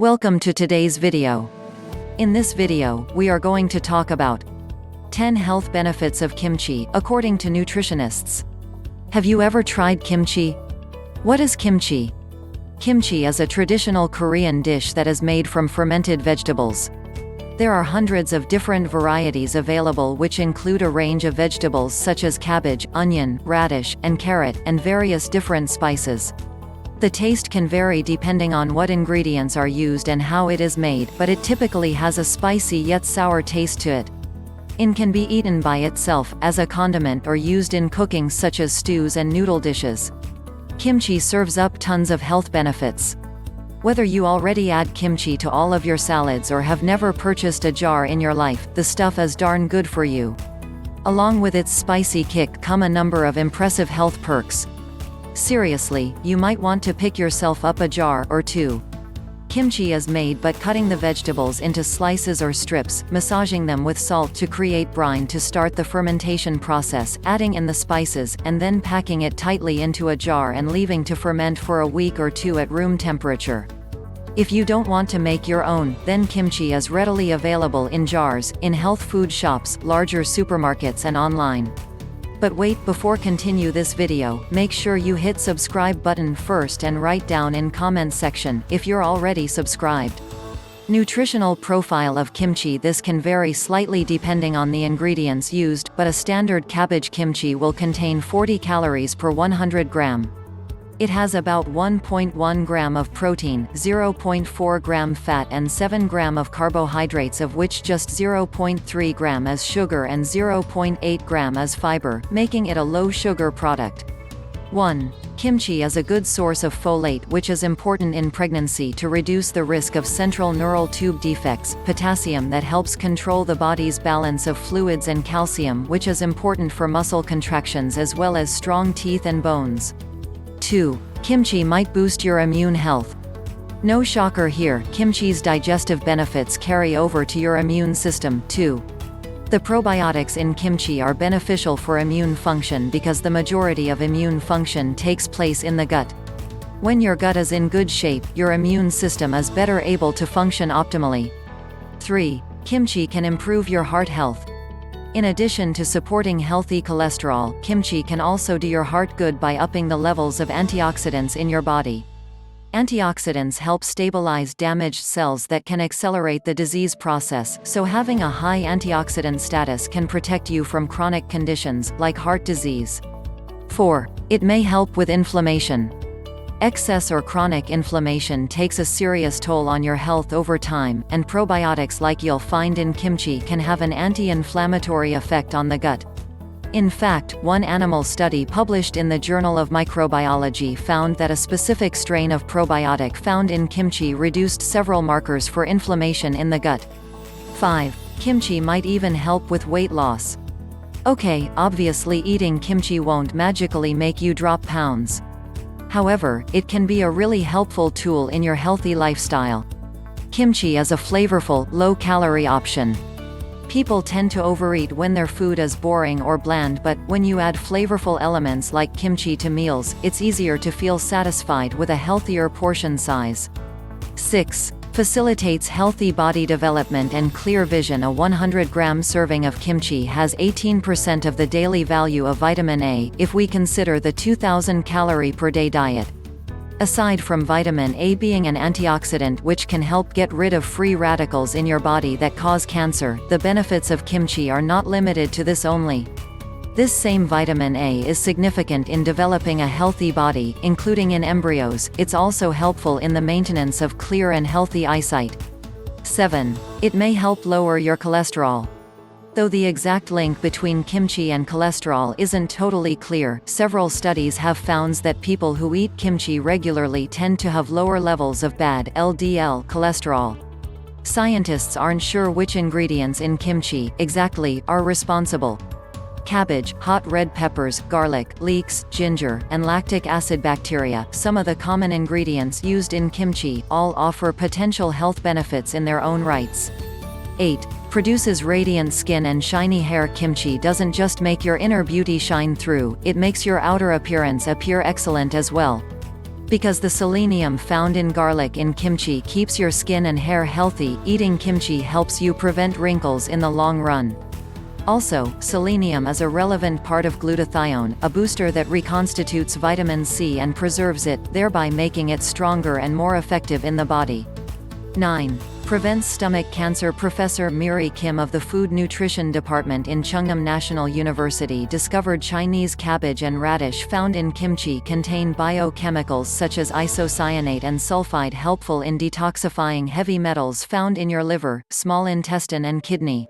Welcome to today's video. In this video, we are going to talk about 10 health benefits of kimchi, according to nutritionists. Have you ever tried kimchi? What is kimchi? Kimchi is a traditional Korean dish that is made from fermented vegetables. There are hundreds of different varieties available, which include a range of vegetables such as cabbage, onion, radish, and carrot, and various different spices. The taste can vary depending on what ingredients are used and how it is made, but it typically has a spicy yet sour taste to it. It can be eaten by itself, as a condiment, or used in cooking such as stews and noodle dishes. Kimchi serves up tons of health benefits. Whether you already add kimchi to all of your salads or have never purchased a jar in your life, the stuff is darn good for you. Along with its spicy kick come a number of impressive health perks. Seriously, you might want to pick yourself up a jar or two. Kimchi is made by cutting the vegetables into slices or strips, massaging them with salt to create brine to start the fermentation process, adding in the spices, and then packing it tightly into a jar and leaving to ferment for a week or two at room temperature. If you don't want to make your own, then kimchi is readily available in jars, in health food shops, larger supermarkets, and online. But wait, before continue this video, make sure you hit subscribe button first and write down in comment section if you're already subscribed. Nutritional profile of kimchi. This can vary slightly depending on the ingredients used, but a standard cabbage kimchi will contain 40 calories per 100 gram. It has about 1.1 gram of protein, 0.4 gram fat and 7 gram of carbohydrates, of which just 0.3 gram is sugar and 0.8 gram is fiber, making it a low-sugar product. 1. Kimchi is a good source of folate, which is important in pregnancy to reduce the risk of central neural tube defects, potassium that helps control the body's balance of fluids, and calcium, which is important for muscle contractions as well as strong teeth and bones. 2. Kimchi might boost your immune health. No shocker here, kimchi's digestive benefits carry over to your immune system, too. The probiotics in kimchi are beneficial for immune function because the majority of immune function takes place in the gut. When your gut is in good shape, your immune system is better able to function optimally. 3. Kimchi can improve your heart health. In addition to supporting healthy cholesterol, kimchi can also do your heart good by upping the levels of antioxidants in your body. Antioxidants help stabilize damaged cells that can accelerate the disease process, so having a high antioxidant status can protect you from chronic conditions, like heart disease. 4. It may help with inflammation. Excess or chronic inflammation takes a serious toll on your health over time, and probiotics like you'll find in kimchi can have an anti-inflammatory effect on the gut. In fact, one animal study published in the Journal of Microbiology found that a specific strain of probiotic found in kimchi reduced several markers for inflammation in the gut. 5. Kimchi might even help with weight loss. Okay, obviously eating kimchi won't magically make you drop pounds. However, it can be a really helpful tool in your healthy lifestyle. Kimchi is a flavorful, low-calorie option. People tend to overeat when their food is boring or bland, but when you add flavorful elements like kimchi to meals, it's easier to feel satisfied with a healthier portion size. 6. Facilitates healthy body development and clear vision. A 100-gram serving of kimchi has 18% of the daily value of vitamin A, if we consider the 2,000 calorie per day diet. Aside from vitamin A being an antioxidant which can help get rid of free radicals in your body that cause cancer, the benefits of kimchi are not limited to this only. This same vitamin A is significant in developing a healthy body, including in embryos. It's also helpful in the maintenance of clear and healthy eyesight. 7. It may help lower your cholesterol. Though the exact link between kimchi and cholesterol isn't totally clear, several studies have found that people who eat kimchi regularly tend to have lower levels of bad LDL cholesterol. Scientists aren't sure which ingredients in kimchi exactly are responsible. Cabbage, hot red peppers, garlic, leeks, ginger, and lactic acid bacteria, some of the common ingredients used in kimchi, all offer potential health benefits in their own rights. 8. Produces radiant skin and shiny hair. Kimchi doesn't just make your inner beauty shine through, it makes your outer appearance appear excellent as well. Because the selenium found in garlic in kimchi keeps your skin and hair healthy, eating kimchi helps you prevent wrinkles in the long run. Also, selenium is a relevant part of glutathione, a booster that reconstitutes vitamin C and preserves it, thereby making it stronger and more effective in the body. 9. Prevents stomach cancer. Professor Miri Kim of the Food Nutrition Department in Chungnam National University discovered Chinese cabbage and radish found in kimchi contain biochemicals such as isocyanate and sulfide helpful in detoxifying heavy metals found in your liver, small intestine and kidney.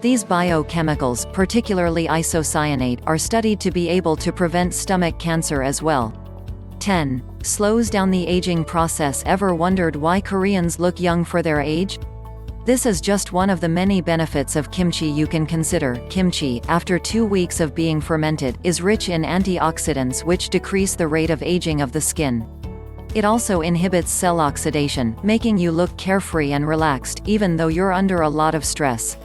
These biochemicals, particularly isocyanate, are studied to be able to prevent stomach cancer as well. 10. Slows down the aging process. Ever wondered why Koreans look young for their age? This is just one of the many benefits of kimchi you can consider. Kimchi, after 2 weeks of being fermented, is rich in antioxidants which decrease the rate of aging of the skin. It also inhibits cell oxidation, making you look carefree and relaxed, even though you're under a lot of stress.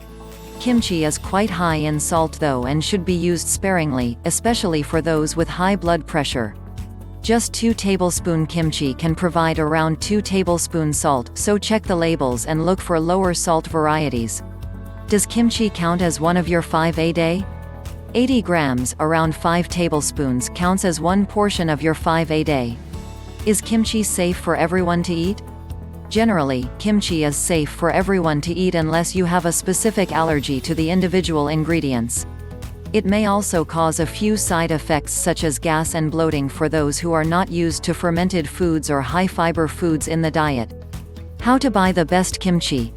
Kimchi is quite high in salt though and should be used sparingly, especially for those with high blood pressure. Just 2 tablespoon kimchi can provide around 2 tablespoon salt, so check the labels and look for lower salt varieties. Does kimchi count as one of your 5 a day? 80 grams, around 5 tablespoons, counts as 1 portion of your 5 a day. Is kimchi safe for everyone to eat? Generally, kimchi is safe for everyone to eat unless you have a specific allergy to the individual ingredients. It may also cause a few side effects such as gas and bloating for those who are not used to fermented foods or high-fiber foods in the diet. How to buy the best kimchi?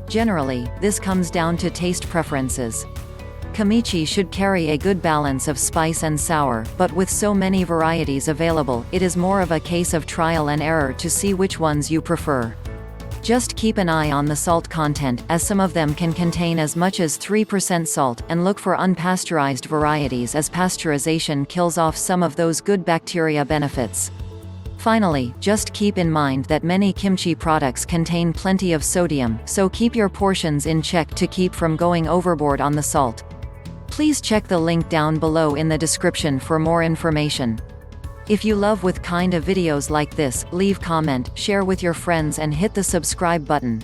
Generally, this comes down to taste preferences. Kimichi should carry a good balance of spice and sour, but with so many varieties available, it is more of a case of trial and error to see which ones you prefer. Just keep an eye on the salt content, as some of them can contain as much as 3% salt, and look for unpasteurized varieties as pasteurization kills off some of those good bacteria benefits. Finally, just keep in mind that many kimchi products contain plenty of sodium, so keep your portions in check to keep from going overboard on the salt. Please check the link down below in the description for more information. If you love with kind of videos like this, leave comment, share with your friends and hit the subscribe button.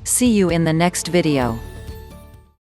See you in the next video.